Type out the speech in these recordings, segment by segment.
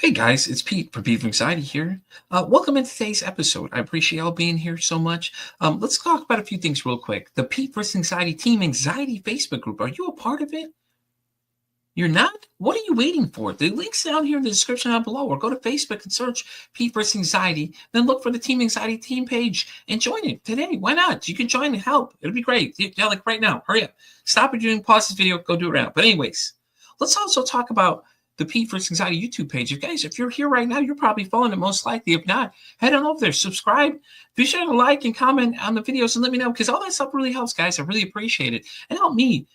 Hey guys, it's Pete from Pete from Anxiety here. Welcome to today's episode. I appreciate y'all being here so much. Let's talk about a few things real quick. The Pete vs. Anxiety Team Anxiety Facebook group. Are you a part of it? You're not? What are you waiting for? The link's down here in the description down below, or go to Facebook and search Pete vs. Anxiety. Then look for the Team Anxiety team page and join it today. Why not? You can join and help. It'll be great. Yeah, like right now. Hurry up. Stop what you're doing. Pause this video. Go do it right now. But anyways, let's also talk about the Pete vs. Anxiety YouTube page. If you're here right now, you're probably following it most likely. If not, head on over there, subscribe, be sure to like and comment on the videos and let me know, because all that stuff really helps, guys. I really appreciate it. And help me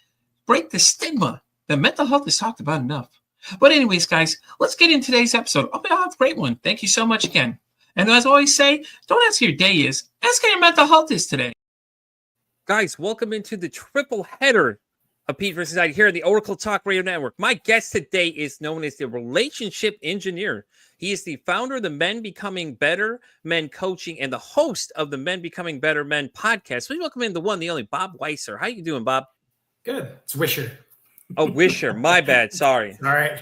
break the stigma that mental health is talked about enough. But anyways, guys, let's get into today's episode. I'll have a great one. Thank you so much again. And as I always say, don't ask how your day is. Ask how your mental health is today. Guys, welcome into the triple header of Pete vs. Anxiety here on the Oracle Talk Radio Network. My guest today is known as the relationship engineer. He is the founder of the Men Becoming Better Men Coaching and the host of the Men Becoming Better Men podcast. Please welcome in the one, the only Bob Wischer. How you doing, Bob? Good. It's Wischer. Oh, Wischer. My bad. Sorry. All right.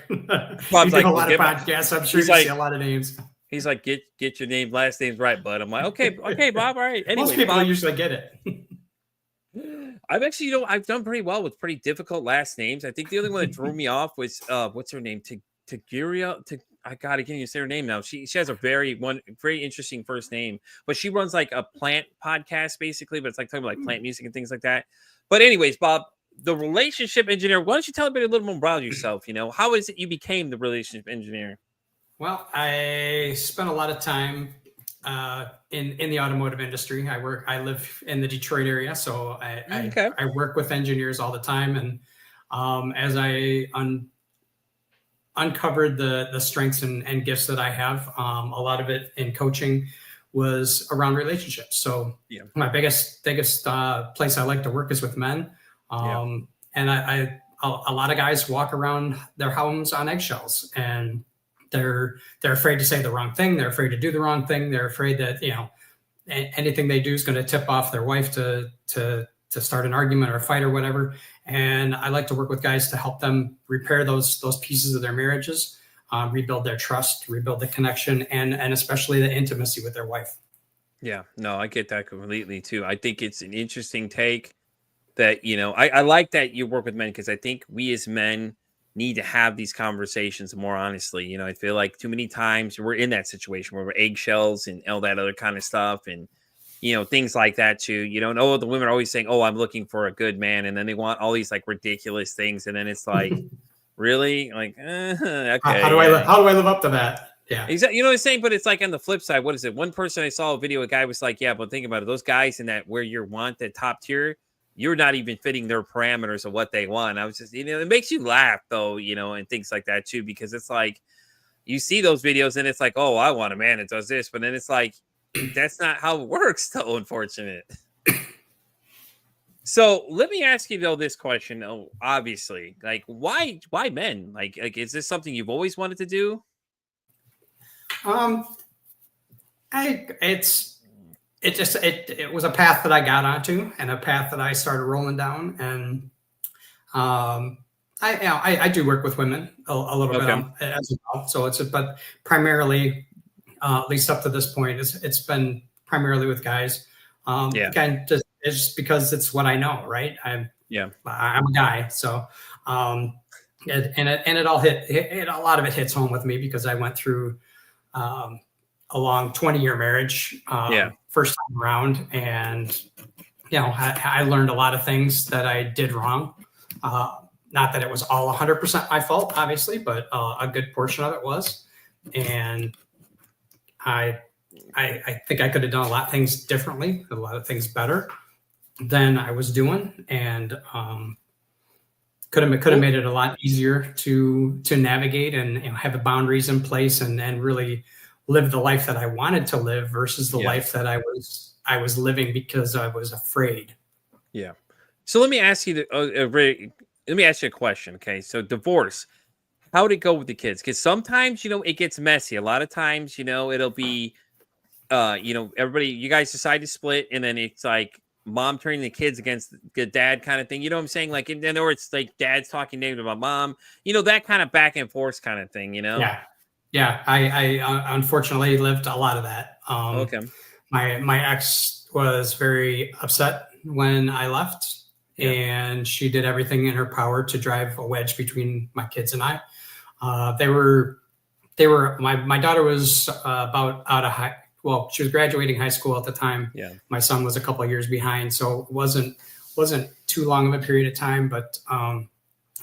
Bob's you do like, a lot of podcasts. I'm sure you see a lot of names. He's like, get your name, last names right, bud. I'm like, okay, Bob. All right. Anyway, most people Bob, usually get it. I've actually, I've done pretty well with pretty difficult last names. I think the only one that threw me off was what's her name? Taguria. I can't even say her name now. She has a very interesting first name, but she runs like a plant podcast basically, but it's like talking about like plant music and things like that. But anyways, Bob, the relationship engineer. Why don't you tell everybody a little more about yourself? How is it you became the relationship engineer? Well, I spent a lot of time in the automotive industry. I live in the Detroit area, so I work with engineers all the time. And as I uncovered the strengths and gifts that I have, a lot of it in coaching was around relationships. So my biggest place I like to work is with men. And a lot of guys walk around their homes on eggshells, and they're afraid to say the wrong thing. They're afraid to do the wrong thing. They're afraid that, anything they do is going to tip off their wife to start an argument or a fight or whatever. And I like to work with guys to help them repair those pieces of their marriages, rebuild their trust, rebuild the connection, and especially the intimacy with their wife. Yeah, no, I get that completely too. I think it's an interesting take that, I like that you work with men, because I think we as men need to have these conversations more honestly. I feel like too many times we're in that situation where we're eggshells and all that other kind of stuff, and things like that too. And the women are always saying, "Oh, I'm looking for a good man," and then they want all these like ridiculous things, and then it's like, really, like, okay, how do I live up to that? Yeah, exactly. You know what I'm saying? But it's like on the flip side, what is it? One person I saw a video, a guy was like, "Yeah, but think about it. Those guys in that where you want the top tier, you're not even fitting their parameters of what they want." I was just, it makes you laugh though, and things like that too, because it's like you see those videos and it's like, oh, I want a man that does this, but then it's like that's not how it works, though, unfortunate. So let me ask you though this question, though, obviously, like why men? Like is this something you've always wanted to do? It was a path that I got onto, and a path that I started rolling down. And I do work with women a little bit as well. So but primarily, at least up to this point, it's been primarily with guys. Again, just because it's what I know, right? I'm a guy, so it all hit. A lot of it hits home with me because I went through a long 20-year marriage first time around, and I learned a lot of things that I did wrong. Not that it was all 100% my fault, obviously, but a good portion of it was. And I think I could have done a lot of things differently, a lot of things better than I was doing, and could have made it a lot easier to navigate and have the boundaries in place and really live the life that I wanted to live versus the life that I was living because I was afraid. Yeah. So let me ask you a question. Okay. So divorce, how'd it go with the kids? Because sometimes, it gets messy. A lot of times, it'll be, everybody, you guys decide to split, and then it's like mom turning the kids against the dad kind of thing. You know what I'm saying? Like, or it's like dad's talking negative about mom, that kind of back and forth kind of thing, Yeah. Yeah, I unfortunately lived a lot of that. Okay. My ex was very upset when I left, Yeah. and she did everything in her power to drive a wedge between my kids and I. They were my daughter was about out of high. Well, she was graduating high school at the time. Yeah. My son was a couple of years behind, so it wasn't too long of a period of time, but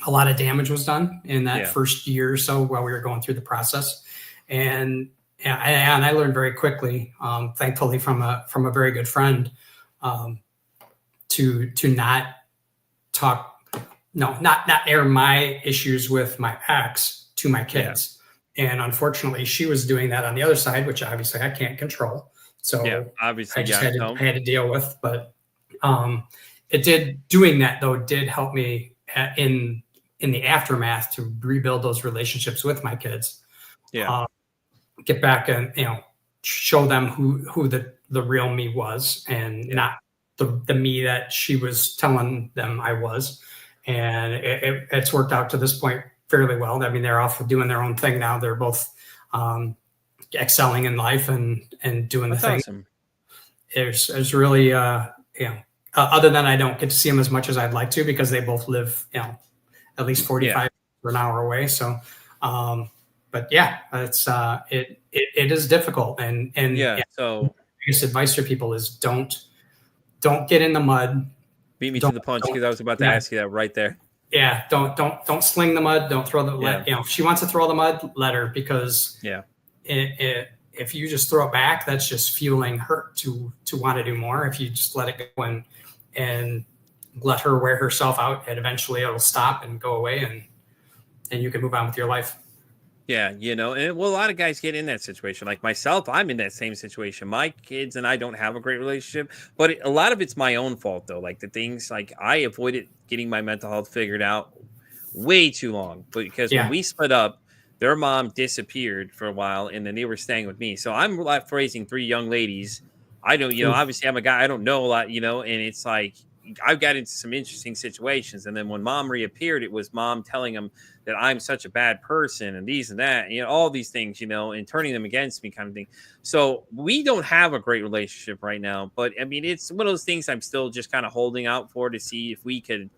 a lot of damage was done in that first year or so while we were going through the process. And I learned very quickly, thankfully from a very good friend, to not talk, no, not air my issues with my ex to my kids. And unfortunately, she was doing that on the other side, which obviously I can't control. So obviously, I just had to deal with. But doing that though did help me in the aftermath to rebuild those relationships with my kids. Get back and show them who the real me was, and not the me that she was telling them I was. And it's worked out to this point fairly well. I mean, they're off doing their own thing now. They're both excelling in life and doing That's the thing. awesome. There's really other than I don't get to see them as much as I'd like to, because they both live at least 45 an hour away. So but yeah, it's it is difficult, and so biggest advice for people is don't get in the mud. Beat me to the punch, because I was about to ask you that right there. Yeah, don't sling the mud. Don't throw the if she wants to throw the mud, let her, because if you just throw it back, that's just fueling her to want to do more. If you just let it go and let her wear herself out, and eventually it'll stop and go away, and you can move on with your life. Yeah, and a lot of guys get in that situation. Like myself, I'm in that same situation. My kids and I don't have a great relationship, but a lot of it's my own fault though. Like the things, like I avoided getting my mental health figured out way too long, because when we split up, their mom disappeared for a while, and then they were staying with me. So I'm left raising 3 young ladies. I don't, obviously I'm a guy, I don't know a lot, and it's like I've got into some interesting situations. And then when mom reappeared, it was mom telling them that I'm such a bad person and these and that, all these things, and turning them against me kind of thing. So we don't have a great relationship right now, but I mean, it's one of those things I'm still just kind of holding out for, to see if we could,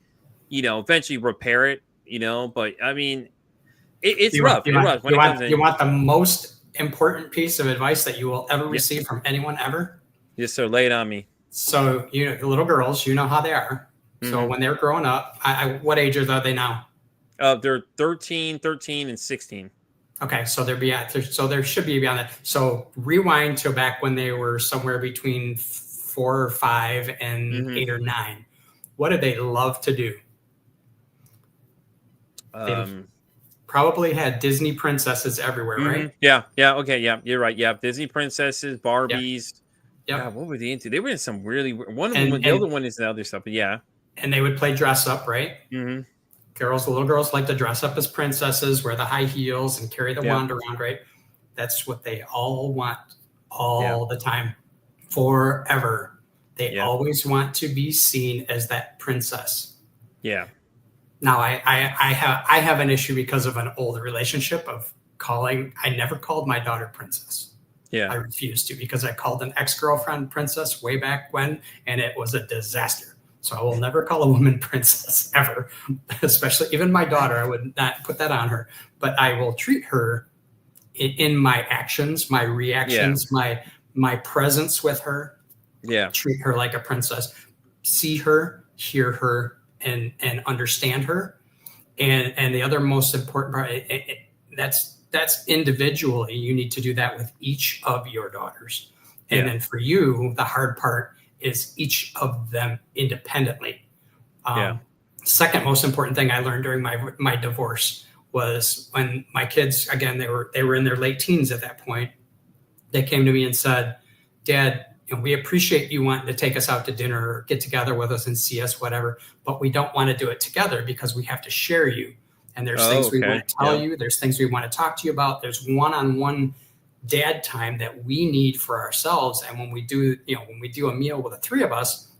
eventually repair it, but I mean, it's rough. You want the most important piece of advice that you will ever receive from anyone ever? Yes, sir. Lay it on me. So, the little girls, how they are. Mm-hmm. So when they're growing up, what ages are they now? They're 13, and 16. Okay, so there should be beyond that. So rewind to back when they were somewhere between 4 or 5 and 8 or 9. What did they love to do? Probably had Disney princesses everywhere, right? Yeah. Okay. Yeah, you're right. Yeah, Disney princesses, Barbies. Yeah, what were they into? They were in some really one of them. The other one is the other stuff, but yeah. And they would play dress up, right? Mm-hmm. Little girls like to dress up as princesses, wear the high heels, and carry the wand around, right? That's what they all want all the time, forever. They always want to be seen as that princess. Yeah. Now I have an issue because of an old relationship of calling. I never called my daughter princess. Yeah. I refused to, because I called an ex-girlfriend princess way back when, and it was a disaster. So I will never call a woman princess ever, especially even my daughter. I would not put that on her, but I will treat her in my actions, my reactions, my presence with her. Yeah. Treat her like a princess. See her, hear her, and understand her. And the other most important part, that's individually. You need to do that with each of your daughters. And then for you, the hard part is each of them independently. Second most important thing I learned during my divorce was when my kids, again, they were in their late teens at that point. They came to me and said, "Dad, we appreciate you wanting to take us out to dinner or get together with us and see us, whatever, but we don't want to do it together because we have to share you. And there's things we want to tell you. There's things we want to talk to you about. There's one-on-one dad time that we need for ourselves. And when we do a meal with the 3 of us,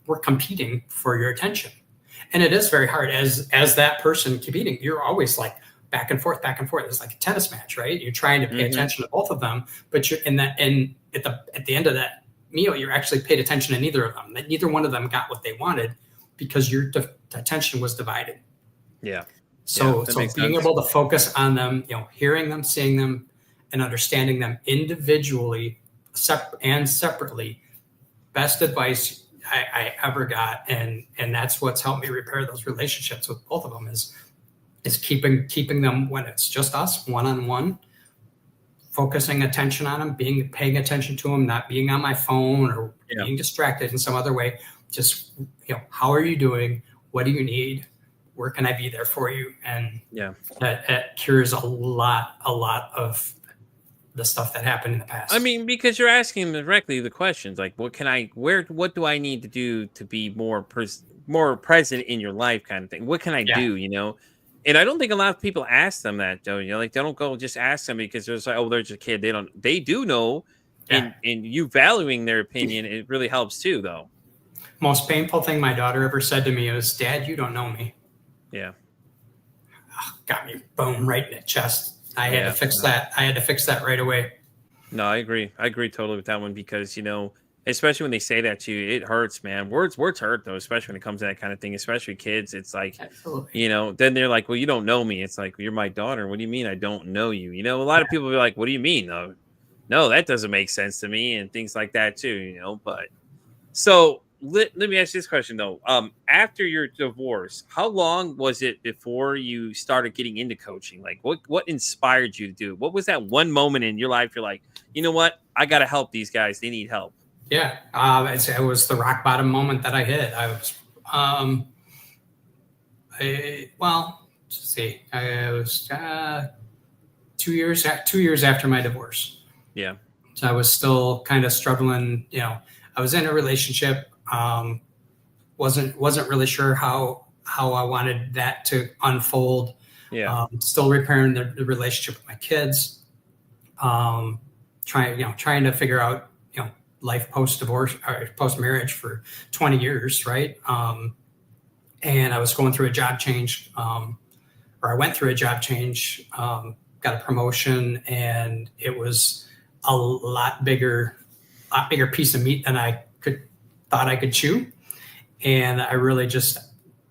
we're competing for your attention." And it is very hard as that person competing. You're always like, back and forth. It's like a tennis match, right? You're trying to pay attention to both of them, but you're at the end of that meal, you're actually paid attention to neither of them. That neither one of them got what they wanted because your attention was divided. Yeah. So being able to focus on them, hearing them, seeing them, and understanding them individually and separately, best advice I ever got, and that's what's helped me repair those relationships with both of them is keeping them when it's just us one-on-one, focusing attention on them, paying attention to them, not being on my phone or being distracted in some other way. Just, how are you doing? What do you need? Where can I be there for you? And that cures a lot of the stuff that happened in the past. I mean, because you're asking them directly the questions like, what do I need to do to be more present in your life, kind of thing? What can I do? And I don't think a lot of people ask them that, though. Like, they don't go just ask them because there's like, oh, they're just a kid. They do know, and you valuing their opinion, it really helps too, though. Most painful thing my daughter ever said to me was, "Dad, you don't know me." Yeah. Got me boom right in the chest. I had to fix that. I had to fix that right away. No, I agree. I agree totally with that one because, especially when they say that to you, it hurts, man. Words hurt, though, especially when it comes to that kind of thing, especially kids. It's like, then they're like, well, you don't know me. It's like, you're my daughter. What do you mean I don't know you? A lot of people will be like, what do you mean? No, that doesn't make sense to me, and things like that too, but so let me ask you this question though. After your divorce, how long was it before you started getting into coaching? Like what inspired you to do it? What was that one moment in your life you're like, you know what? I got to help these guys. They need help. Yeah. It was the rock bottom moment that I hit. I was, I was 2 years after my divorce. Yeah. So I was still kind of struggling. I was in a relationship. Wasn't really sure how I wanted that to unfold. Yeah. Still repairing the relationship with my kids. Trying to figure out, life post-divorce or post-marriage for 20 years. Right. And I was going through a job change, or I went through a job change, got a promotion, and it was a lot bigger piece of meat than I thought I could chew. And I really just,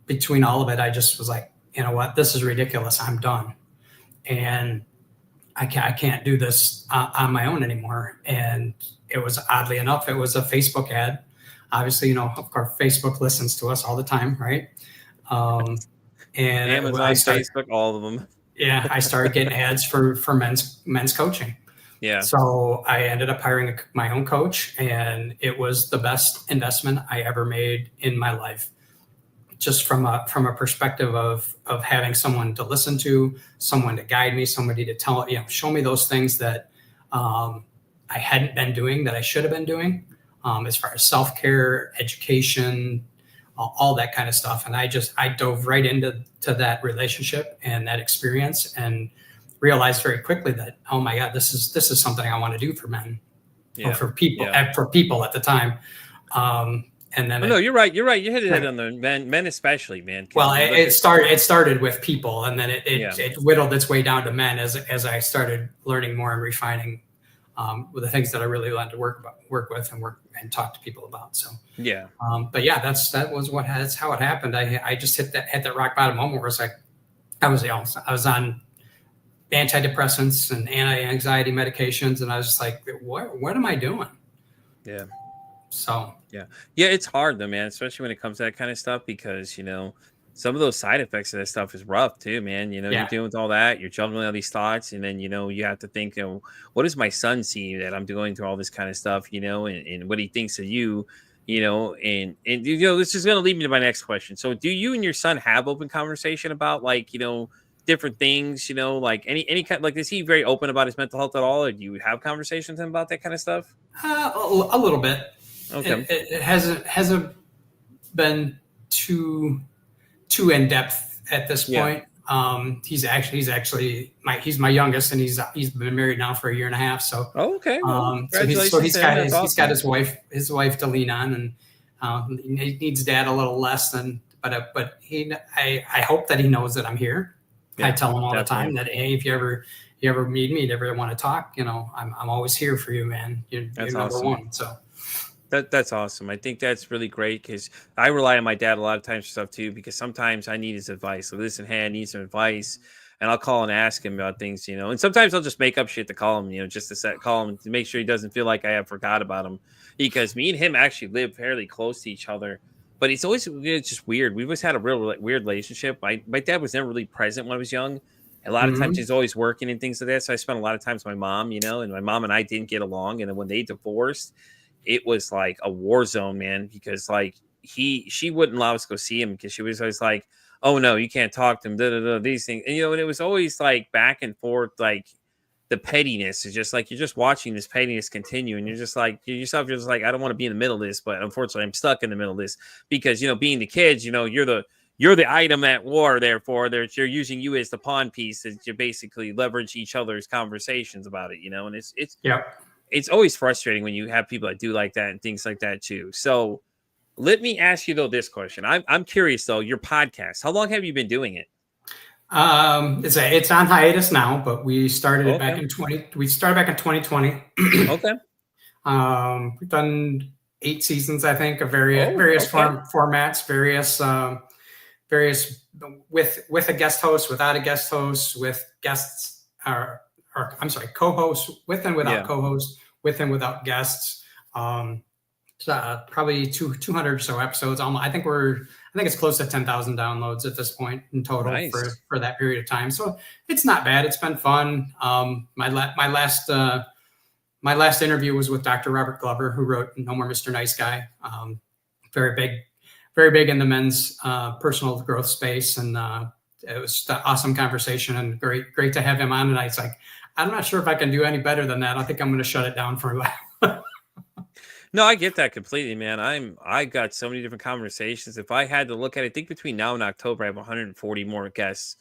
between all of it, I just was like, you know what, this is ridiculous. I'm done. And I can't do this on my own anymore. And it was, oddly enough, it was a Facebook ad. Obviously, of course, Facebook listens to us all the time, right? And Amazon, Facebook, all of them. Yeah, I started getting ads for men's coaching. Yeah. So I ended up hiring my own coach, and it was the best investment I ever made in my life. Just from a perspective of having someone to listen to, someone to guide me, somebody to show me those things that I hadn't been doing that I should have been doing, as far as self-care, education, all that kind of stuff. And I dove right into that relationship and that experience, and realized very quickly that, oh my God, this is something I want to do for men, or for people at the time. And then you're right. You hit it on the men especially, man. Well, it started with people, and then it whittled its way down to men as I started learning more and refining with the things that I really wanted to work with and talk to people about. So that's how it happened. I just hit that rock bottom moment where it's like I was on antidepressants and anti-anxiety medications, and I was just like, what am I doing? Yeah. So yeah, it's hard though, man, especially when it comes to that kind of stuff, because some of those side effects of that stuff is rough too, man. You're dealing with all that, you're juggling all these thoughts, and then you have to think, what does my son see that I'm going through all this kind of stuff, and what he thinks of you, and this is going to lead me to my next question. So do you and your son have open conversation about different things, like any kind, like, is he very open about his mental health at all, or do you have conversations with him about that kind of stuff? A little bit. Okay. It hasn't been too in depth at this point. He's my youngest, and he's been married now for 1.5 years. So okay. Well, so he's got his wife to lean on, and he needs dad a little less than, but I hope that he knows that I'm here. I tell them all definitely. the time that, hey, if you ever need me, if you ever want to talk, I'm always here for you, man. You're number Awesome. one. So That's awesome. I think that's really great because I rely on my dad a lot of times for stuff too, because sometimes I need his advice. So listen, hey, I need some advice. And I'll call and ask him about things, and sometimes I'll just make up shit to call him, just to call him to make sure he doesn't feel like I have forgot about him. Because me and him actually live fairly close to each other. But it's just weird. We've always had a real weird relationship. My dad was never really present when I was young. A lot of times he's always working and things like that. So I spent a lot of times with my mom, and my mom and I didn't get along. And then when they divorced, it was like a war zone, man, because like she wouldn't allow us to go see him because she was always like, oh no, you can't talk to him, these things. And and it was always like back and forth, like the pettiness is just like you're just watching this pettiness continue, and you're just like you're just like, I don't want to be in the middle of this, but unfortunately I'm stuck in the middle of this because being the kids, you're the item at war, therefore they're using you as the pawn piece to basically leverage each other's conversations about it, and it's always frustrating when you have people that do like that and things like that too. So let me ask you though this question. I'm curious though, your podcast, how long have you been doing it? It's on hiatus now, but we started it back in 2020. Okay. We've done 8 seasons, I think, of various formats, various with a guest host, without a guest host, with guests, or I'm sorry, co-hosts, with and without co-hosts, with and without guests. Probably 200 or so episodes. I think it's close to 10,000 downloads at this point in total. Nice. for that period of time. So it's not bad. It's been fun. My last interview was with Dr. Robert Glover, who wrote No More Mr. Nice Guy. Very big in the men's personal growth space, and it was an awesome conversation and great to have him on. And I was like, I'm not sure if I can do any better than that. I think I'm going to shut it down for a while. No, I get that completely, man. I got so many different conversations. If I had to look at it, I think between now and October, I have 140 more guests.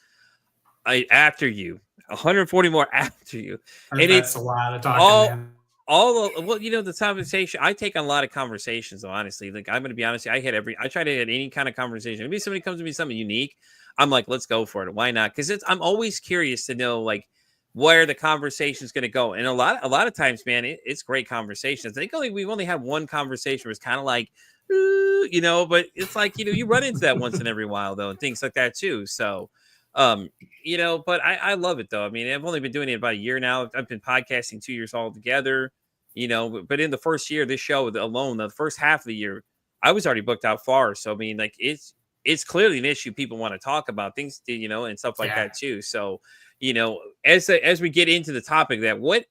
After you, 140 more after you, and it's a lot of talking, man. The conversation. I take on a lot of conversations, though. Honestly, like I'm going to be honest, I try to hit any kind of conversation. Maybe somebody comes to me something unique, I'm like, let's go for it. Why not? Because I'm always curious to know like where the conversation is going to go. And a lot of times, man, it's great conversations. I think we've only had one conversation where it's kind of like, but it's like, you run into that once in every while though, and things like that too. So, but I love it though. I mean, I've only been doing it about a year now. I've been podcasting 2 years altogether, but in the first year, this show alone, the first half of the year, I was already booked out far. So, I mean, like it's clearly an issue people want to talk about things, and stuff like that too. So, as we get into the topic, that what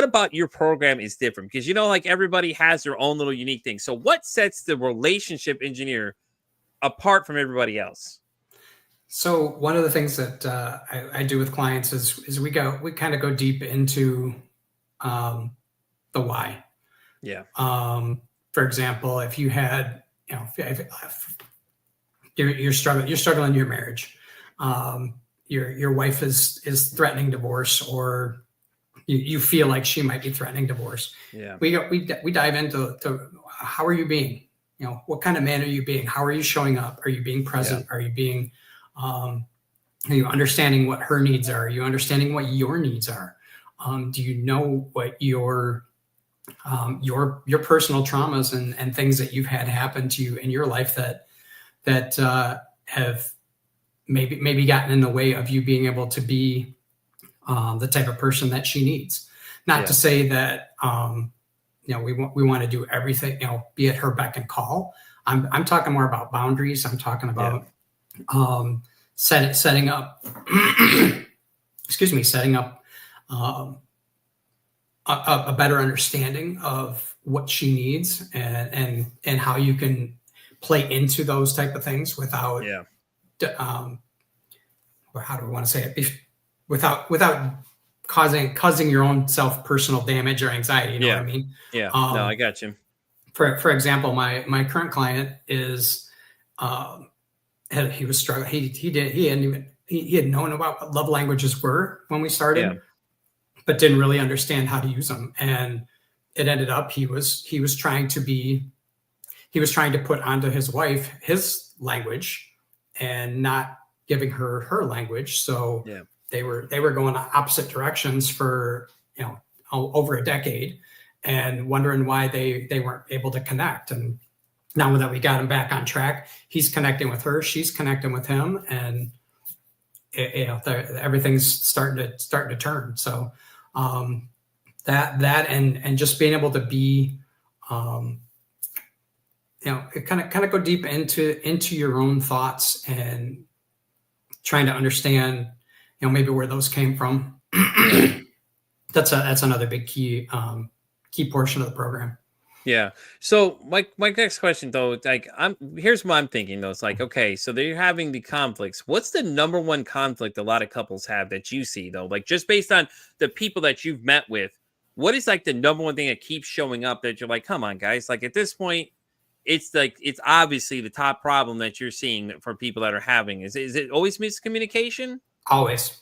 about your program is different? Because like everybody has their own little unique thing. So what sets the relationship engineer apart from everybody else? So one of the things that I do with clients is we kind of go deep into the why. Yeah. For example, if you had, if you're struggling in your marriage, your wife is threatening divorce, or you feel like she might be threatening divorce. Yeah. We dive into how are you being? What kind of man are you being? How are you showing up? Are you being present? Yeah. Are you being are you understanding what her needs are? Are you understanding what your needs are? Do you know what your personal traumas and things that you've had happen to you in your life that have maybe gotten in the way of you being able to be the type of person that she needs? Not to say that we want to do everything, be at her beck and call. I'm talking more about boundaries. I'm talking about setting up setting up a better understanding of what she needs and how you can play into those type of things without how do we want to say it, without causing your own personal damage or anxiety. What I mean? No, I got you. For example, my current client is he was struggling. He had known about what love languages were when we started, but didn't really understand how to use them. And it ended up he was trying to put onto his wife his language and not giving her her language. So Yeah. they were going opposite directions for, you know, over a decade, and wondering why they weren't able to connect. And now that we got him back on track, he's connecting with her, she's connecting with him, and you know, everything's starting to turn. So that and just being able to be, you know, kind of go deep into your own thoughts and trying to understand, you know, maybe where those came from. That's another big key portion of the program. Yeah. So my next question though, like here's what I'm thinking though. It's like, okay, so they're having the conflicts. What's the number one conflict a lot of couples have that you see though? Like just based on the people that you've met with, what is like the number one thing that keeps showing up that you're like, come on, guys, like at this point, it's like it's obviously the top problem that you're seeing for people that are having. Is it always miscommunication? Always.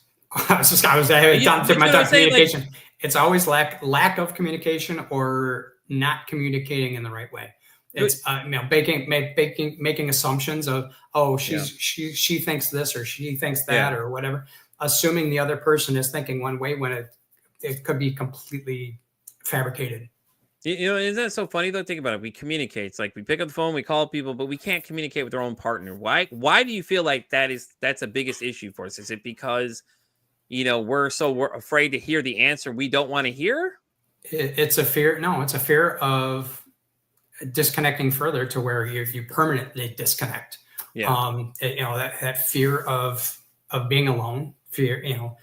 I was done through my communication. Like, it's always lack of communication or not communicating in the right way. It's you know, making assumptions of, oh, she thinks this or she thinks that or whatever, assuming the other person is thinking one way when it could be completely fabricated. You know, isn't that so funny though? Think about it. We communicate. It's like we pick up the phone, we call people, but we can't communicate with our own partner. Why do you feel like that's the biggest issue for us? Is it because, you know, we're afraid to hear the answer we don't want to hear? It's a fear. No, it's a fear of disconnecting further to where you permanently disconnect. Yeah. You know, that fear of being alone, fear, you know,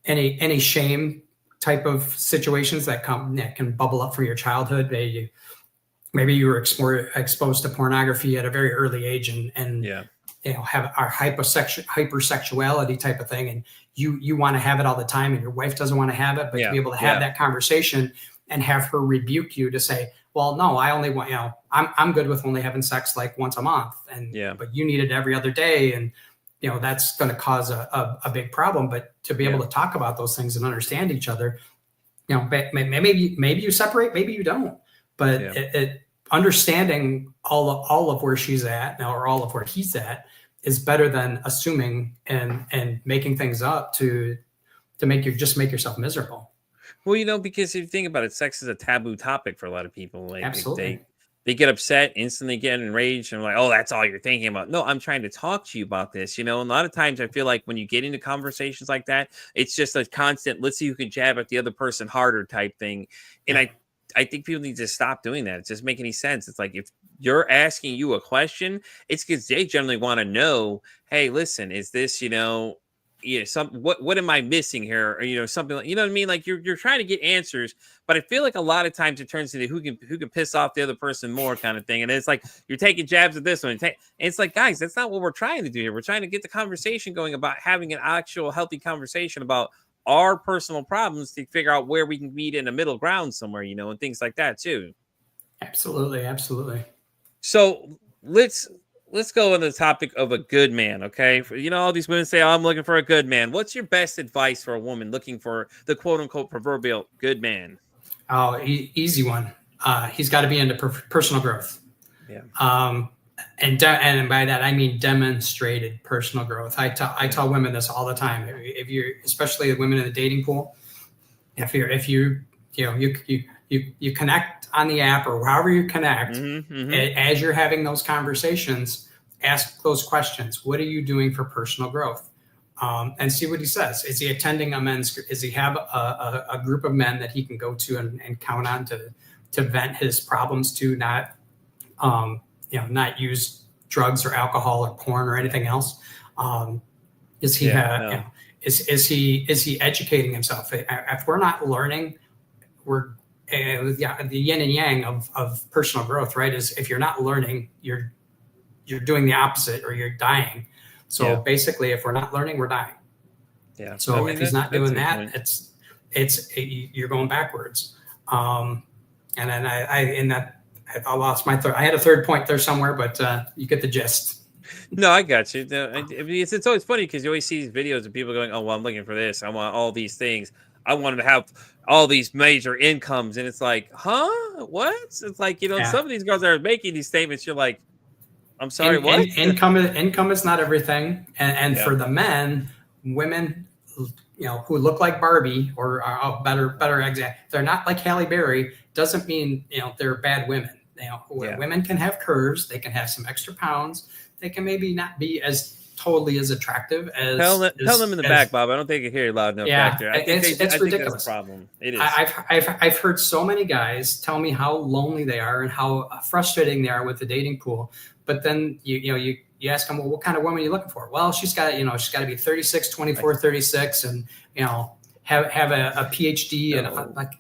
any shame type of situations that can bubble up from your childhood. Maybe you were exposed to pornography at a very early age and you know, have our hypersexuality type of thing, and you want to have it all the time, and your wife doesn't want to have it, but to be able to have that conversation and have her rebuke you to say, well, no, I only want, you know, I'm good with only having sex like once a month, and but you need it every other day, and you know, that's going to cause a big problem. But to be able to talk about those things and understand each other, you know, maybe you separate, maybe you don't, but understanding all of where she's at now, or all of where he's at, is better than assuming and making things up to make yourself miserable. Well, you know, because if you think about it, sex is a taboo topic for a lot of people. Like, absolutely. They get upset, instantly get enraged, and like, oh, that's all you're thinking about. No, I'm trying to talk to you about this, you know. And a lot of times I feel like when you get into conversations like that, it's just a constant, let's see who can jab at the other person harder type thing. And I think people need to stop doing that. It doesn't make any sense. It's like, if you're asking you a question, it's because they generally want to know, hey, listen, is this, you know, what am I missing here? Or, you know, something like, you know what I mean? Like you're trying to get answers, but I feel like a lot of times it turns into who can piss off the other person more kind of thing. And it's like, you're taking jabs at this one. And it's like, guys, that's not what we're trying to do here. We're trying to get the conversation going about having an actual healthy conversation about our personal problems to figure out where we can meet in a middle ground somewhere, you know, and things like that too. Absolutely. Absolutely. So let's go on the topic of a good man. Okay. You know, all these women say, oh, I'm looking for a good man. What's your best advice for a woman looking for the quote unquote proverbial good man? Oh, easy one. He's got to be into personal growth. Yeah. And by that, I mean demonstrated personal growth. I tell women this all the time. If you're, especially the women in the dating pool, if you connect on the app or however you connect, as you're having those conversations, ask those questions. What are you doing for personal growth? And see what he says. Is he attending a men's? Does he have a group of men that he can go to and count on to vent his problems to? Not not use drugs or alcohol or porn or anything else. Is he is he educating himself? If we're not learning, we're the yin and yang of personal growth, right? Is if you're not learning, you're doing the opposite, or you're dying. So basically, if we're not learning, we're dying. Yeah. So if he's not doing that, you're going backwards. And then I lost my third. I had a third point there somewhere, but you get the gist. No, I got you. I mean, it's always funny because you always see these videos of people going, "Oh, well, I'm looking for this. I want all these things. I wanted to have all these major incomes," and it's like, huh? What? It's like, you know, some of these girls that are making these statements, you're like, I'm sorry, what? Income is not everything. And for the men, women, who look like Barbie or are better example, they're not like Halle Berry, doesn't mean, they're bad women. Women can have curves. They can have some extra pounds. They can maybe not be as totally as attractive as tell them in the back, Bob. I don't think I hear you loud enough back there. I think it's ridiculous. That's a problem. It is. I've heard so many guys tell me how lonely they are and how frustrating they are with the dating pool. But then you ask them, well, what kind of woman are you looking for? Well, she's got to be 36, 24, 36, and have a PhD and like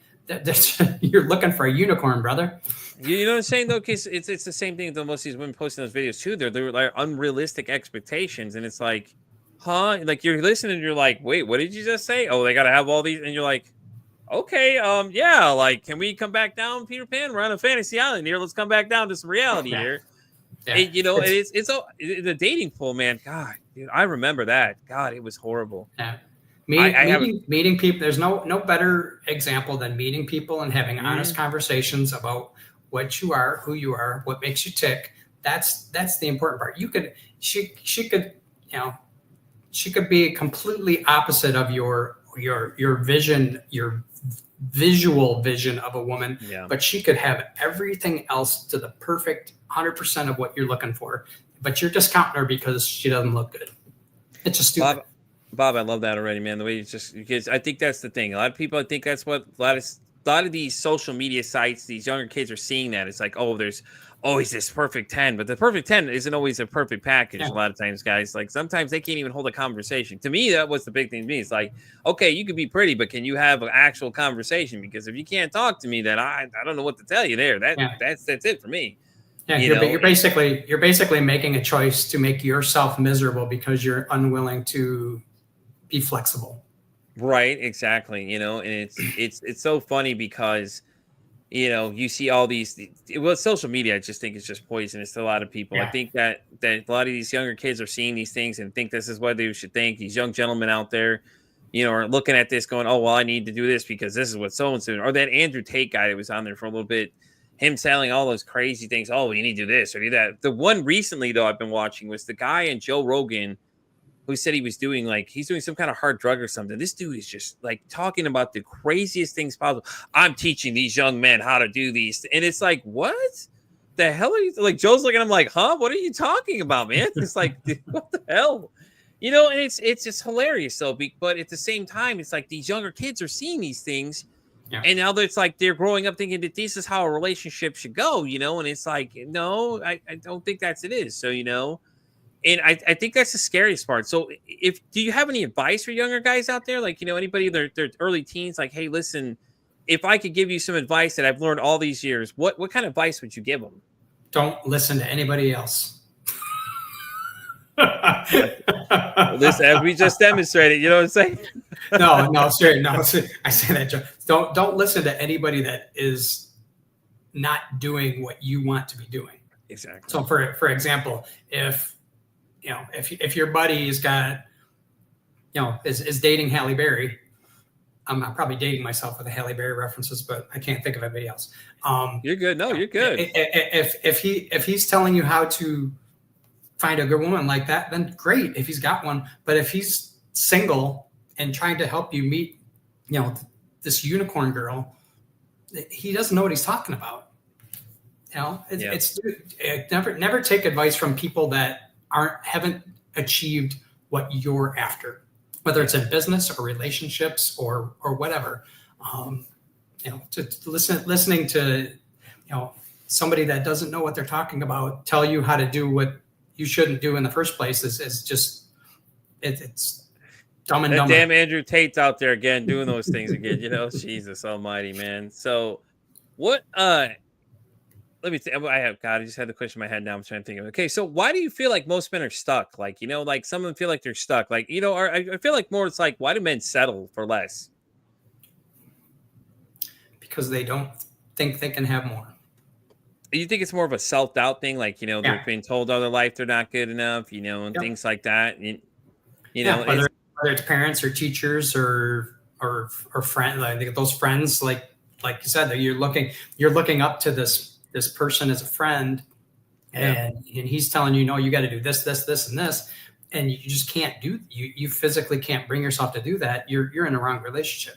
you're looking for a unicorn, brother. You know what I'm saying though, because it's the same thing that most of these women posting those videos too. They're like unrealistic expectations, and it's like, huh? Like you're listening, and you're like, wait, what did you just say? Oh, they got to have all these, and you're like, okay, yeah, like, can we come back down, Peter Pan? We're on a fantasy island here. Let's come back down to some reality here. Yeah. And, it's the dating pool, man. God, dude, I remember that. God, it was horrible. Yeah. Meeting people. There's no better example than meeting people and having honest conversations about what you are, who you are, what makes you tick. That's the important part. She could be completely opposite of your vision, your visual vision of a woman, but she could have everything else to the perfect 100% of what you're looking for. But you're discounting her because she doesn't look good. It's just stupid. Bob, I love that already, man. The way because I think that's the thing. A lot of people, I think that's what a lot of these social media sites, these younger kids are seeing that. It's like, oh, there's always this perfect 10, but the perfect 10 isn't always a perfect package. A lot of times, guys, like sometimes they can't even hold a conversation. To me, that was the big thing to me. It's like, okay, you can be pretty, but can you have an actual conversation? Because if you can't talk to me, then I don't know what to tell you there. That's it for me. Yeah, you're basically making a choice to make yourself miserable because you're unwilling to be flexible. Right, exactly. And it's so funny because you see all these. Social media, I just think it's just poisonous to a lot of people. I think that a lot of these younger kids are seeing these things and think this is what they should think. These young gentlemen out there, are looking at this going, oh, well, I need to do this because this is what so-and-so, or that Andrew Tate guy that was on there for a little bit, him selling all those crazy things. Oh, you need to do this or do that. The one recently, though, I've been watching was the guy in Joe Rogan who said he's doing some kind of hard drug or something. This dude is just like talking about the craziest things possible. I'm teaching these young men how to do these. And it's like, what the hell are you like? Joe's looking at him like, huh? What are you talking about, man? It's like, dude, what the hell? And it's just hilarious though. But at the same time, it's like these younger kids are seeing these things. Yeah. And now it's like they're growing up thinking that this is how a relationship should go, and it's like, no, I don't think it is. So, and I think that's the scariest part. So do you have any advice for younger guys out there? Like, anybody in their early teens, like, hey, listen, if I could give you some advice that I've learned all these years, what kind of advice would you give them? Don't listen to anybody else. Listen, as we just demonstrated, you know what I'm saying? No, straight. No, I say that joke. Don't listen to anybody that is not doing what you want to be doing. Exactly. So for example, if your buddy's got, is dating Halle Berry, I'm probably dating myself with the Halle Berry references, but I can't think of anybody else. You're good. No, you're good. If he's telling you how to find a good woman like that, then great if he's got one. But if he's single and trying to help you meet, this unicorn girl, he doesn't know what he's talking about. It's never take advice from people that haven't achieved what you're after, whether it's in business or relationships or whatever. Listening to somebody that doesn't know what they're talking about tell you how to do what you shouldn't do in the first place is just it's dumb and dumb. Damn Andrew Tate's out there again doing those things again. Jesus Almighty, man. So what? Let me think. I just had the question in my head now. I'm trying to think of it. Okay, so why do you feel like most men are stuck? Like, like some of them feel like they're stuck. Like, I feel like more it's like, why do men settle for less? Because they don't think they can have more. You think it's more of a self-doubt thing? Like, they're being told all their life they're not good enough, and things like that. Whether it's parents or teachers or friends, like those friends, like you said, that you're looking up to this person as a friend, and he's telling you, no, you got to do this, this, this, and this, and you just can't do. You physically can't bring yourself to do that. You're in the wrong relationship.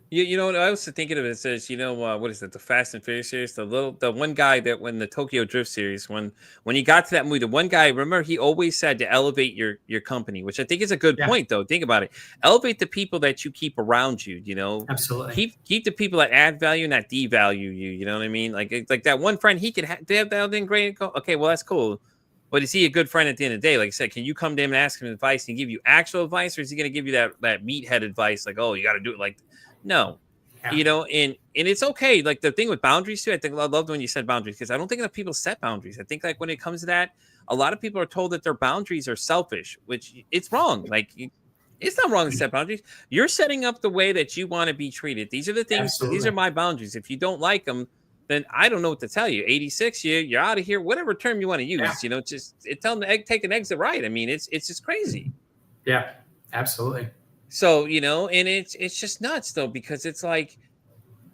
You know what I was thinking of it says, what is it? The Fast and Furious series, the one guy that when the Tokyo Drift series, when he got to that movie, the one guy, remember, he always said to elevate your company, which I think is a good point though. Think about it. Elevate the people that you keep around you, Absolutely. Keep the people that add value and not devalue you. You know what I mean? Like that one friend, he could they have that thing great. Okay, well, that's cool. But is he a good friend at the end of the day? Like I said, can you come to him and ask him advice and give you actual advice, or is he going to give you that meathead advice? Like, oh, you got to do it like. No, and it's okay. Like the thing with boundaries too, I think I loved when you said boundaries, because I don't think enough people set boundaries. I think like when it comes to that, a lot of people are told that their boundaries are selfish, which it's wrong. Like it's not wrong to set boundaries. You're setting up the way that you want to be treated. These are the things. Absolutely. These are my boundaries. If you don't like them, then I don't know what to tell you. 86, you're out of here. Whatever term you want to use, just tell them to take an exit right. I mean, it's just crazy. Yeah, absolutely. So, and it's just nuts though, because it's like,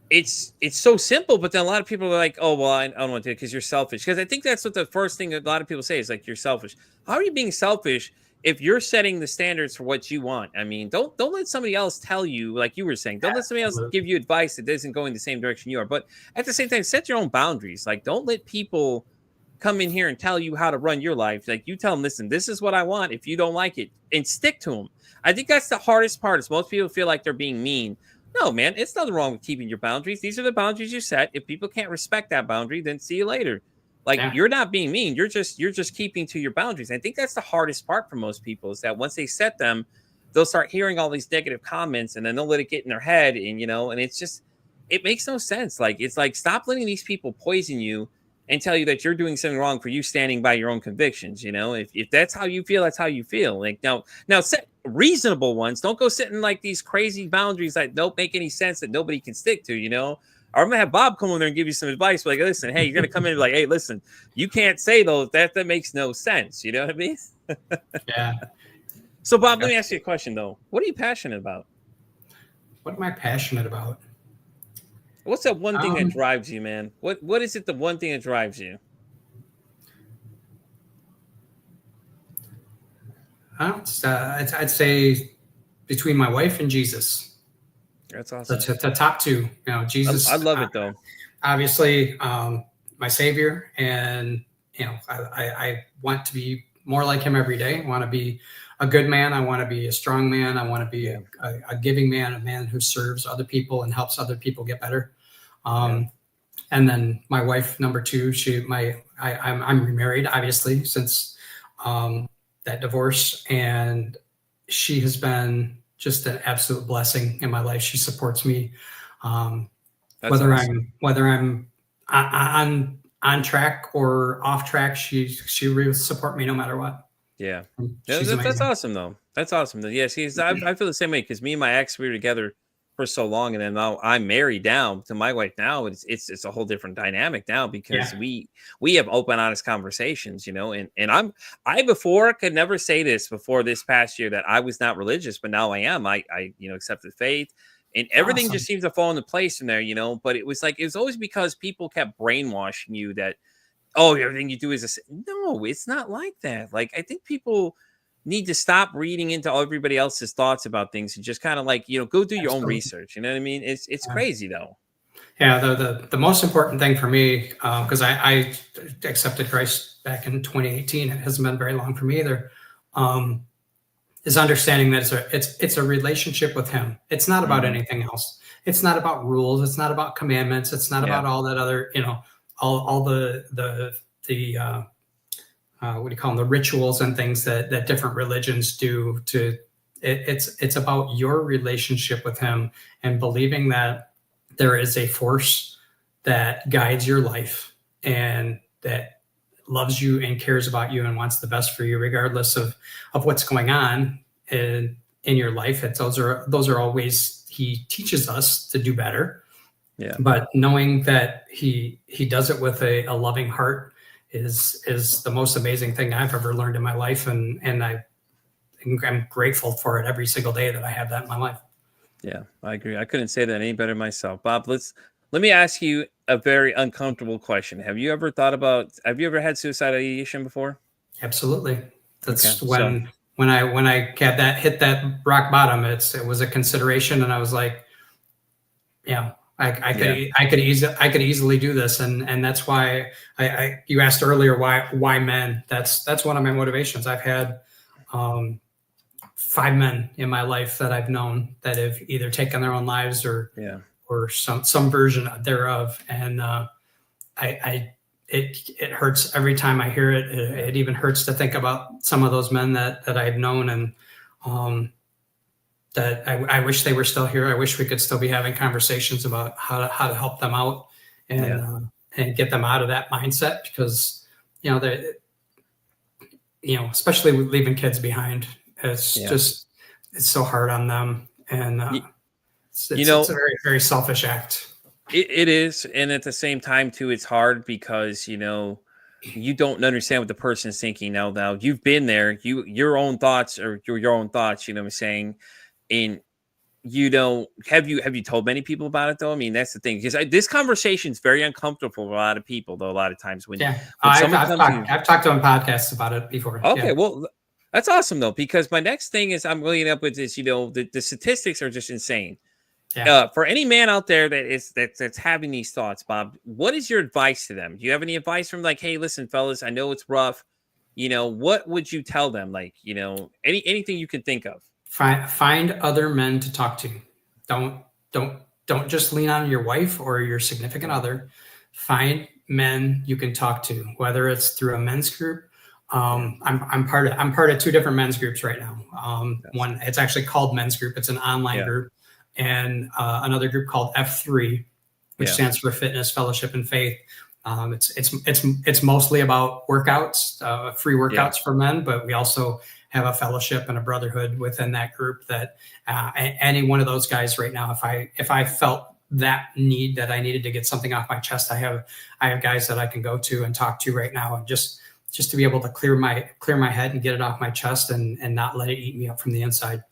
it's so simple, but then a lot of people are like, oh, well, I don't want to do it because you're selfish. Because I think that's what the first thing a lot of people say is like, you're selfish. How are you being selfish if you're setting the standards for what you want? I mean, don't let somebody else tell you, like you were saying, don't let somebody else give you advice that isn't going the same direction you are. But at the same time, set your own boundaries. Like, don't let people come in here and tell you how to run your life. Like, you tell them, listen, this is what I want. If you don't like it, and stick to them. I think that's the hardest part, is most people feel like they're being mean. No, man, it's nothing wrong with keeping your boundaries. These are the boundaries you set. If people can't respect that boundary, then see you later. Like, you're not being mean. You're just keeping to your boundaries. I think that's the hardest part for most people, is that once they set them, they'll start hearing all these negative comments, and then they'll let it get in their head. And, and it's just, it makes no sense. Like, it's like, stop letting these people poison you and tell you that you're doing something wrong for you standing by your own convictions. If that's how you feel, that's how you feel. Like, now set reasonable ones. Don't go setting like these crazy boundaries that don't make any sense, that nobody can stick to, or I'm gonna have Bob come over there and give you some advice. Like, listen, hey, you're gonna come in and like, hey, listen, you can't say those. That makes no sense. You know what I mean? Yeah. So, Bob, let me ask you a question though. What are you passionate about? What am I passionate about? What's that one thing that drives you, man? What is it? The one thing that drives you? I'd say between my wife and Jesus. That's awesome. The top two. Jesus. I love it though. Obviously, my Savior, and I want to be more like Him every day. I want to be a good man. I want to be a strong man. I want to be a giving man, a man who serves other people and helps other people get better. And then my wife, number two, I'm remarried, obviously, since that divorce, and she has been just an absolute blessing in my life. She supports me, whether I'm on track or off track. She will support me no matter what. Yeah, that's awesome though. That's awesome. Yes, I feel the same way, because me and my ex, we were together for so long, and then now I'm married now to my wife. Now it's a whole different dynamic now, because we have open, honest conversations, and I before could never say this before this past year that I was not religious, but now I am. I accepted faith, and everything just seems to fall into place from there, but it was always because people kept brainwashing you that, oh, everything you do is no, it's not like that. Like, I think people need to stop reading into everybody else's thoughts about things and just kind of go do your own research. You know what I mean? It's crazy though. Yeah. The most important thing for me, because I accepted Christ back in 2018. It hasn't been very long for me either. Is understanding that it's a relationship with Him. It's not about anything else. It's not about rules. It's not about commandments. It's not about all that other, all the what do you call them, the rituals and things that different religions do. It's about your relationship with Him, and believing that there is a force that guides your life and that loves you and cares about you and wants the best for you, regardless of what's going on in your life. Those are all ways He teaches us to do better. Yeah. But knowing that he does it with a loving heart is the most amazing thing I've ever learned in my life. And I'm grateful for it every single day that I have that in my life. Yeah, I agree. I couldn't say that any better myself. Bob, let's Let me ask you a very uncomfortable question. Have you ever had suicidal ideation before? Absolutely. Okay. That's So when I had that hit that rock bottom. It was a consideration, and I was like, yeah, yeah. I could easily do this, and that's why you asked earlier why men. That's one of my motivations. I've had 5 men in my life that I've known that have either taken their own lives Yeah. or some version thereof, and I it hurts every time I hear it. It even hurts to think about some of those men that I've known, and that I wish they were still here. I wish we could still be having conversations about how to help them out and Yeah. and get them out of that mindset, because they especially with leaving kids behind, it's Yeah. just it's so hard on them, and You, you it's know, a very very selfish act. it is, and at the same time too, it's hard because you don't understand what the person's thinking. Now you've been there. Your own thoughts or your own thoughts. You know what I'm saying? And have you told many people about it though? I mean, that's the thing, because this conversation is very uncomfortable for a lot of people though. A lot of times when Yeah, someone comes to you, I've talked on podcasts about it before. okay, Yeah, well, that's awesome though, because my next thing is I'm going up with this. The statistics are just insane. yeah. For any man out there that's having these thoughts, Bob, what is your advice to them? Do you have any advice from, like, hey, listen, fellas, I know it's rough. What would you tell them? Like, anything you can think of. Find other men to talk to. Don't don't just lean on your wife or your significant other. Find men you can talk to, whether it's through a men's group. I'm part of 2 different men's groups right now. One, it's actually called Men's Group. It's an online Yeah. group, and another group called F3, which Yeah. stands for Fitness, Fellowship, and Faith. It's mostly about workouts, free workouts for men, but we also have a fellowship and a brotherhood within that group. That any one of those guys right now, if I felt that need that I needed to get something off my chest, I have guys that I can go to and talk to right now, and just to be able to clear my head and get it off my chest, and not let it eat me up from the inside.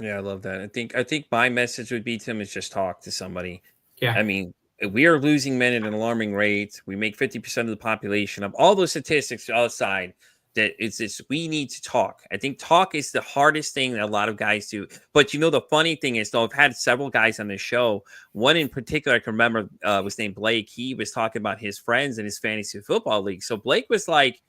Yeah, I love that. I think my message would be to him is just talk to somebody. Yeah. I mean, we are losing men at an alarming rate. We make 50% of the population of all those statistics aside. That it's this, we need to talk. I think talk is the hardest thing that a lot of guys do. But the funny thing is, though, I've had several guys on this show. One in particular I can remember was named Blake. He was talking about his friends in his fantasy football league. So Blake was like,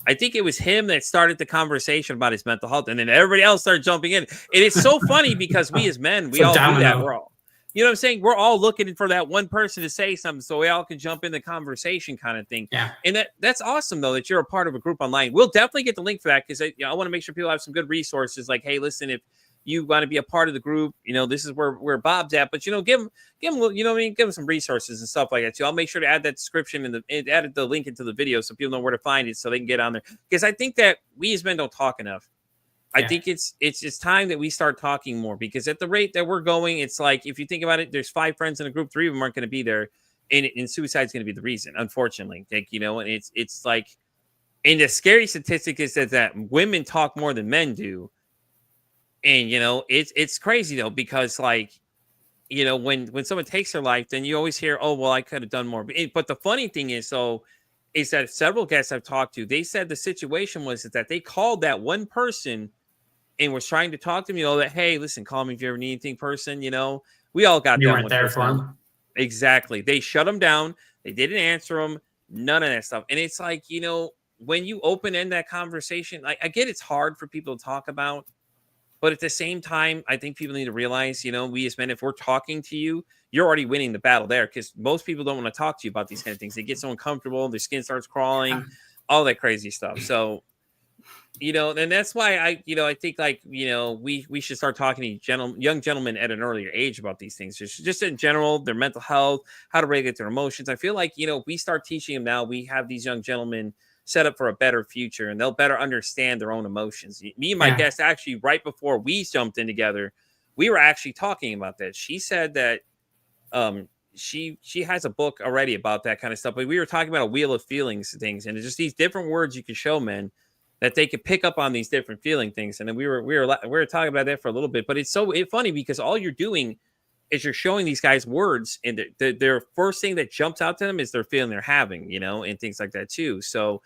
I think it was him that started the conversation about his mental health, and then everybody else started jumping in. And it's so funny because we as men, we all do that. We're all, what I'm saying? We're all looking for that one person to say something so we all can jump in the conversation, kind of thing. Yeah. And that's awesome, though, that you're a part of a group online. We'll definitely get the link for that, because I want to make sure people have some good resources. Like, hey, listen, if you want to be a part of the group, this is where Bob's at. But give him, give him some resources and stuff like that too. I'll make sure to add that description and add the link into the video so people know where to find it, so they can get on there. Because I think that we as men don't talk enough. I think it's time that we start talking more, because at the rate that we're going, it's like, if you think about it, there's 5 friends in a group, 3 of them aren't going to be there, and suicide is going to be the reason, unfortunately. And it's like, and the scary statistic is that women talk more than men do, and it's crazy though, because like, when someone takes their life, then you always hear, oh well, I could have done more. But the funny thing is, is that several guests I've talked to, they said the situation was that they called that one person and was trying to talk to them, that, hey, listen, call me if you ever need anything, person, we all got You that weren't one there person. for them. Exactly. They shut them down. They didn't answer them. None of that stuff. And it's like, when you open end that conversation, like, I get it's hard for people to talk about, but at the same time, I think people need to realize, we as men, if we're talking to you, you're already winning the battle there, because most people don't want to talk to you about these kind of things. They get so uncomfortable, their skin starts crawling, all that crazy stuff. So, and that's why I think, like, we should start talking to young gentlemen at an earlier age about these things, just in general, their mental health, how to regulate their emotions. I feel like, we start teaching them now, we have these young gentlemen set up for a better future, and they'll better understand their own emotions. Me and my guest, actually, right before we jumped in together, we were actually talking about that. She said that she has a book already about that kind of stuff, but we were talking about a wheel of feelings things, and it's just these different words you can show men that they could pick up on these different feeling things. And then we were talking about that for a little bit, but it's so funny, because all you're doing is you're showing these guys words, and their first thing that jumps out to them is their feeling they're having, and things like that too. So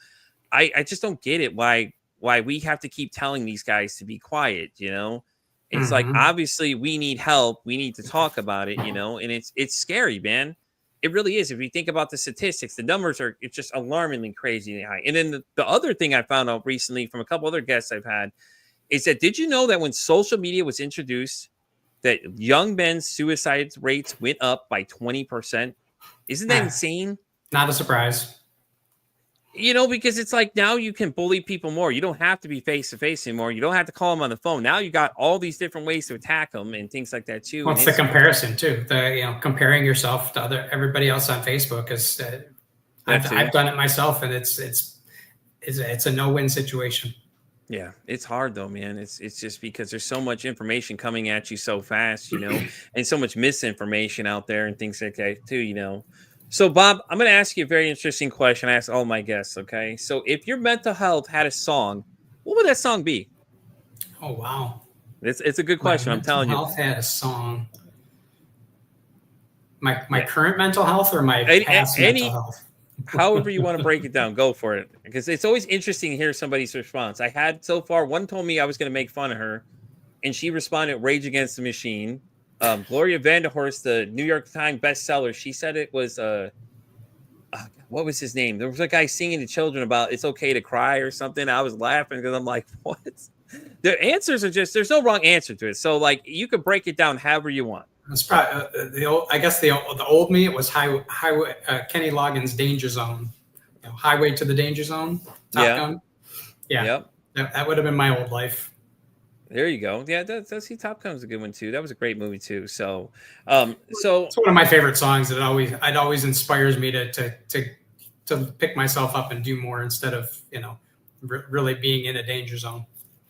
I just don't get it why we have to keep telling these guys to be quiet. It's like, obviously we need help. We need to talk about it, and it's scary, man. It really is. If you think about the statistics, the numbers it's just alarmingly crazy high. And then the other thing I found out recently from a couple other guests I've had is that, did you know that when social media was introduced, that young men's suicide rates went up by 20%? Isn't that insane? Not a surprise. Because it's like, now you can bully people more. You don't have to be face to face anymore. You don't have to call them on the phone. Now you got all these different ways to attack them and things like that too. What's the comparison too? Comparing yourself to everybody else on Facebook is. I've done it myself, and it's a no-win situation. Yeah, it's hard though, man. It's just because there's so much information coming at you so fast, and so much misinformation out there and things like that too, So, Bob, I'm going to ask you a very interesting question. I ask all my guests, okay? So, if your mental health had a song, what would that song be? Oh, wow. It's a good question. I'm telling you. My mental health had a song. My current mental health or my past mental health? However you want to break it down, go for it. Because it's always interesting to hear somebody's response. I had so far, one told me I was going to make fun of her, and she responded, Rage Against the Machine. Gloria Vanderhorst, the New York Times bestseller, she said it was what was his name? There was a guy singing to children about it's okay to cry or something. I was laughing because I'm like, what? The answers are just, there's no wrong answer to it. So like, you could break it down however you want. It's probably the old me. It was highway Kenny Loggins' Danger Zone, Highway to the Danger Zone. Top Gun. Yeah, yep. That would have been my old life. There you go. Yeah, that's Top Gun's a good one too. That was a great movie too. So it's one of my favorite songs. It always inspires me to pick myself up and do more instead of really being in a danger zone.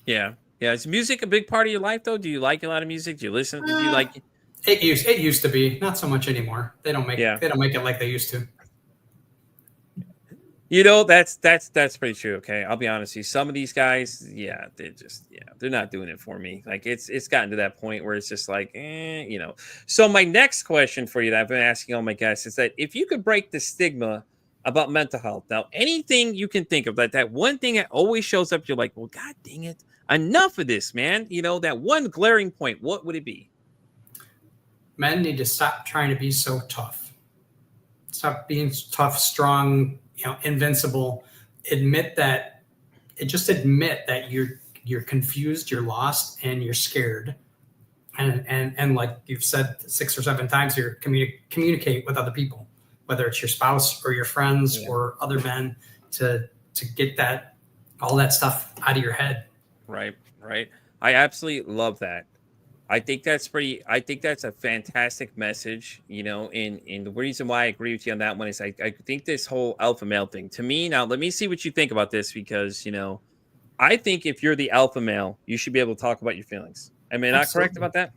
Yeah. Is music a big part of your life though? Do you like a lot of music? Do you listen? Do you like? It used to be, not so much anymore. They don't make it like they used to. That's pretty true. Okay, I'll be honest with you. Some of these guys, they're not doing it for me. Like it's gotten to that point where it's just like, So my next question for you that I've been asking all my guests is that if you could break the stigma about mental health, now anything you can think of, that one thing that always shows up, you're like, well, God dang it, enough of this, man. That one glaring point, what would it be? Men need to stop trying to be so tough. Stop being tough, strong, invincible. Admit that you're confused, you're lost, and you're scared. And like you've said 6 or 7 times here, communicate with other people, whether it's your spouse or your friends or other men, to get all that stuff out of your head. Right. I absolutely love that. I think that's a fantastic message, and the reason why I agree with you on that one is I think this whole alpha male thing, to me, now let me see what you think about this, because, I think if you're the alpha male, you should be able to talk about your feelings. Am I not correct about that?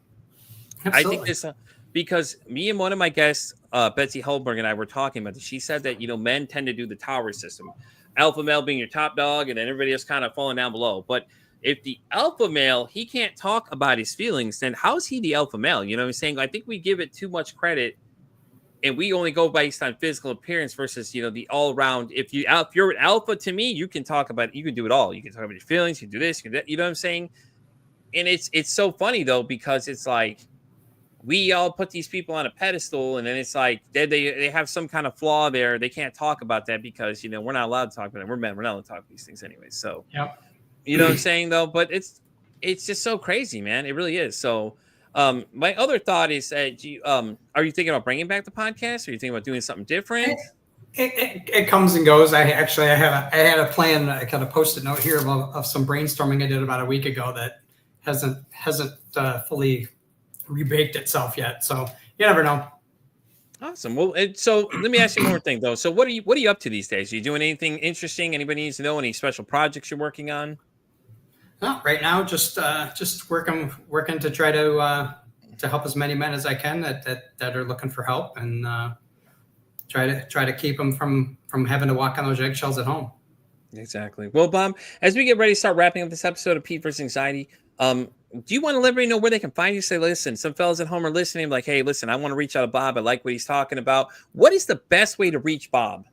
Absolutely. I think this, because me and one of my guests, Betsy Holberg, and I were talking about this. She said that, men tend to do the tower system, alpha male being your top dog, and then everybody else kind of falling down below. But if the alpha male, he can't talk about his feelings, then how's he the alpha male? You know what I'm saying? I think we give it too much credit, and we only go based on physical appearance versus, the all around. If you're an alpha, to me, you can talk about, you can do it all. You can talk about your feelings, you can do this, you can do that, you know what I'm saying? And it's so funny though, because it's like, we all put these people on a pedestal, and then it's like they have some kind of flaw there. They can't talk about that because, we're not allowed to talk about it. We're men. We're not allowed to talk about these things anyway. So, yep. You know what I'm saying, though? But it's just so crazy, man. It really is. So my other thought is that are you thinking about bringing back the podcast? Or are you thinking about doing something different? It comes and goes. I had a plan. I got a Post-it note here of some brainstorming I did about a week ago that hasn't fully rebaked itself yet. So you never know. Awesome. Well, so let me ask you one more thing though. So what are you up to these days? Are you doing anything interesting? Anybody needs to know any special projects you're working on? No, right now just working to try to help as many men as I can that are looking for help, and try to keep them from having to walk on those eggshells at home. Exactly. Well, Bob, as we get ready to start wrapping up this episode of Pete vs. Anxiety, Do you want to let everybody know where they can find you? Say, listen, some fellas at home are listening, like, hey, listen, I want to reach out to Bob. I like what he's talking about. What is the best way to reach Bob?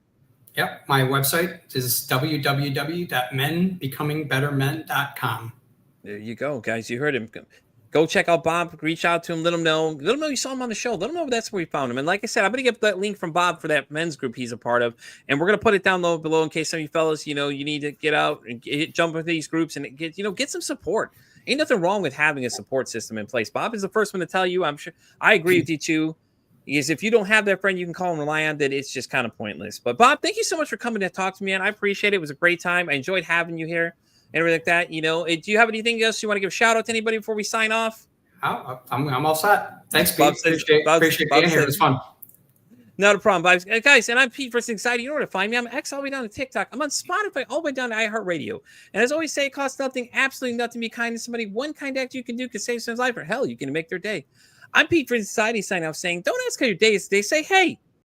Yep. My website is www.menbecomingbettermen.com. There you go, guys. You heard him. Go check out Bob. Reach out to him. Let him know. Let him know you saw him on the show. Let him know that's where you found him. And like I said, I'm going to get that link from Bob for that men's group he's a part of. And we're going to put it down below in case some of you fellas, you need to get out and jump into these groups and get some support. Ain't nothing wrong with having a support system in place. Bob is the first one to tell you. I'm sure I agree with you too. Is if you don't have that friend you can call and rely on, that it's just kind of pointless. But Bob, thank you so much for coming to talk to me, and I appreciate it. It was a great time. I enjoyed having you here and everything like that. Do you have anything else you want to give a shout out to anybody before we sign off? I'm all set. Thanks, Pete. Bob Appreciate being here. It was fun. Not a problem, guys. And I'm Pete for Anxiety. You know where to find me. I'm X all the way down to TikTok. I'm on Spotify all the way down to iHeartRadio. And as I always say, it costs nothing, absolutely nothing to be kind to somebody. One kind act you can do can save someone's life, or hell, you can make their day. I'm Pete for Anxiety signing off saying, don't ask how your day is today. Say, hey,